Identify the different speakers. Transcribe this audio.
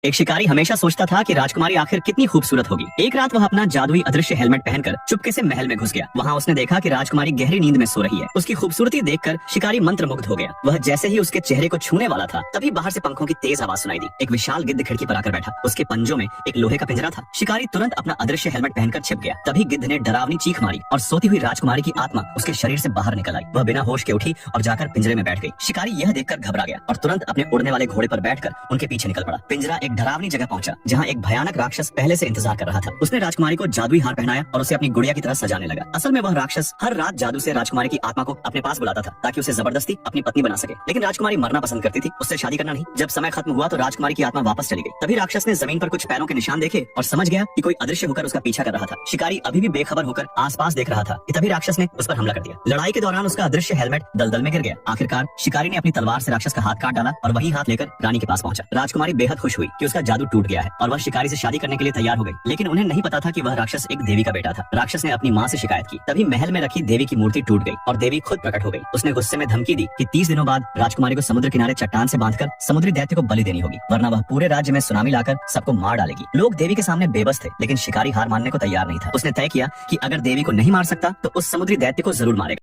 Speaker 1: एक शिकारी हमेशा सोचता था कि राजकुमारी आखिर कितनी खूबसूरत होगी। एक रात वह अपना जादुई अदृश्य हेलमेट पहनकर चुपके से महल में घुस गया। वहाँ उसने देखा कि राजकुमारी गहरी नींद में सो रही है। उसकी खूबसूरती देखकर शिकारी मंत्रमुग्ध हो गया। वह जैसे ही उसके चेहरे को छूने वाला था, तभी बाहर से पंखों की तेज आवाज सुनाई दी। एक विशाल गिद्ध खिड़की पर आकर बैठा। उसके पंजों में एक लोहे का पिंजरा था। शिकारी तुरंत अपना अदृश्य हेलमेट पहनकर छिप गया। तभी गिद्ध ने डरावनी चीख मारी और सोती हुई राजकुमारी की आत्मा उसके शरीर से बाहर निकल आई। वह बिना होश के उठी और जाकर पिंजरे में बैठ गई। शिकारी यह देखकर घबरा गया और तुरंत अपने उड़ने वाले घोड़े पर बैठकर उनके पीछे निकल पड़ा। पिंजरा एक डरावनी जगह पहुंचा जहां एक भयानक राक्षस पहले से इंतजार कर रहा था। उसने राजकुमारी को जादुई हार पहनाया और उसे अपनी गुड़िया की तरह सजाने लगा। असल में वह राक्षस हर रात जादू से राजकुमारी की आत्मा को अपने पास बुलाता था ताकि उसे जबरदस्ती अपनी पत्नी बना सके। लेकिन राजकुमारी मरना पसंद करती थी, उससे शादी करना नहीं। जब समय खत्म हुआ तो राजकुमारी की आत्मा वापस चली गई। तभी राक्षस ने जमीन पर कुछ पैरों के निशान देखे और समझ गया कि कोई अदृश्य होकर उसका पीछा कर रहा था। शिकारी अभी भी बेखबर होकर आसपास देख रहा था कि तभी राक्षस ने उस पर हमला कर दिया। लड़ाई के दौरान उसका अदृश्य हेलमेट दलदल में गिर गया। आखिरकार शिकारी ने अपनी तलवार से राक्षस का हाथ काट डाला और वही हाथ लेकर रानी के पास पहुंचा। राजकुमारी बेहद खुश हुई कि उसका जादू टूट गया है और वह शिकारी से शादी करने के लिए तैयार हो गई। लेकिन उन्हें नहीं पता था कि वह राक्षस एक देवी का बेटा था। राक्षस ने अपनी माँ से शिकायत की। तभी महल में रखी देवी की मूर्ति टूट गई और देवी खुद प्रकट हो गई। उसने गुस्से में धमकी दी कि 30 दिनों बाद राजकुमारी को समुद्र किनारे चट्टान से बांधकर समुद्री दैत्य को बलि देनी होगी, वरना वह पूरे राज्य में सुनामी लाकर सबको मार डालेगी। लोग देवी के सामने बेबस थे, लेकिन शिकारी हार मानने को तैयार नहीं था। उसने तय किया कि अगर देवी को नहीं मार सकता तो उस समुद्री दैत्य को जरूर मारेगा।